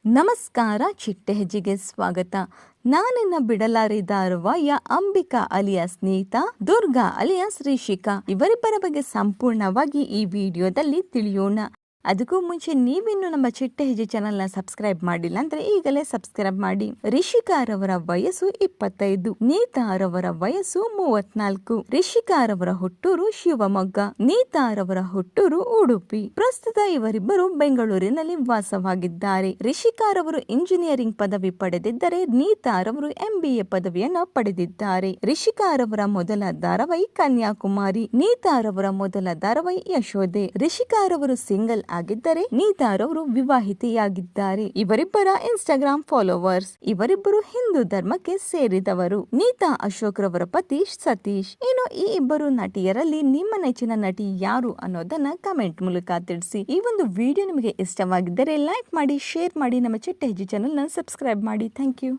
ನಮಸ್ಕಾರ, ಚಿಟ್ಟೆ ಹೆಜ್ಜೆಗೆ ಸ್ವಾಗತ. ನಾನಿನ್ನ ಬಿಡಲಾರಿ ಧಾರಾವಾಹಿಯ ಅಂಬಿಕಾ ಅಲಿಯಾಸ್ ನೀತಾ, ದುರ್ಗಾ ಅಲಿಯಾಸ್ ರಿಷಿಕಾ ಇವರಿಬ್ಬರ ಬಗ್ಗೆ ಸಂಪೂರ್ಣವಾಗಿ ಈ ವಿಡಿಯೋದಲ್ಲಿ ತಿಳಿಯೋಣ. ಅದಕ್ಕೂ ಮುಂಚೆ ನೀವಿನ್ನು ನಮ್ಮ ಚಿಟ್ಟೆ ಹೆಜ್ಜೆ ಚಾನಲ್ನ ಸಬ್ಸ್ಕ್ರೈಬ್ ಮಾಡಿಲ್ಲ ಅಂದ್ರೆ ಈಗಲೇ ಸಬ್ಸ್ಕ್ರೈಬ್ ಮಾಡಿ. ರಿಷಿಕಾರವರ ವಯಸ್ಸು 25, ನೀತಾರವರ ವಯಸ್ಸು 34. ರಿಷಿಕಾರವರ ಹುಟ್ಟೂರು ಶಿವಮೊಗ್ಗ, ನೀತಾರವರ ಹುಟ್ಟೂರು ಉಡುಪಿ. ಪ್ರಸ್ತುತ ಇವರಿಬ್ಬರು ಬೆಂಗಳೂರಿನಲ್ಲಿ ವಾಸವಾಗಿದ್ದಾರೆ. ರಿಷಿಕಾರವರು ಇಂಜಿನಿಯರಿಂಗ್ ಪದವಿ ಪಡೆದಿದ್ದರೆ ನೀತಾರವರು MBA ಪದವಿಯನ್ನ ಪಡೆದಿದ್ದಾರೆ. ರಿಷಿಕಾರವರ ಮೊದಲ ಧಾರಾವಾಹಿ ಕನ್ಯಾಕುಮಾರಿ, ನೀತಾರವರ ಮೊದಲ ಧಾರಾವಾಹಿ ಯಶೋದೆ. ರಿಷಿಕಾರವರು ಸಿಂಗಲ್ ಆಗಿದ್ದರೆ ನೀತಾರವರು ವಿವಾಹಿತೆಯಾಗಿದ್ದಾರೆ. ಇವರಿಬ್ಬರ ಇನ್ಸ್ಟಾಗ್ರಾಮ್ ಫಾಲೋವರ್ಸ್. ಇವರಿಬ್ಬರು ಹಿಂದೂ ಧರ್ಮಕ್ಕೆ ಸೇರಿದವರು. ನೀತಾ ಅಶೋಕ್ ರವರ ಪತಿ ಸತೀಶ್. ಇನ್ನು ಈ ಇಬ್ಬರು ನಟಿಯರಲ್ಲಿ ನಿಮ್ಮ ನೆಚ್ಚಿನ ನಟಿ ಯಾರು ಅನ್ನೋದನ್ನ ಕಮೆಂಟ್ ಮೂಲಕ ತಿಳಿಸಿ. ಈ ಒಂದು ವಿಡಿಯೋ ನಿಮಗೆ ಇಷ್ಟವಾಗಿದ್ದರೆ ಲೈಕ್ ಮಾಡಿ, ಶೇರ್ ಮಾಡಿ, ನಮ್ಮ ಚಿಟ್ಟೆ ಹೆಜ್ಜೆ ಚಾನೆಲ್ನ ಸಬ್ಸ್ಕ್ರೈಬ್ ಮಾಡಿ. Thank you.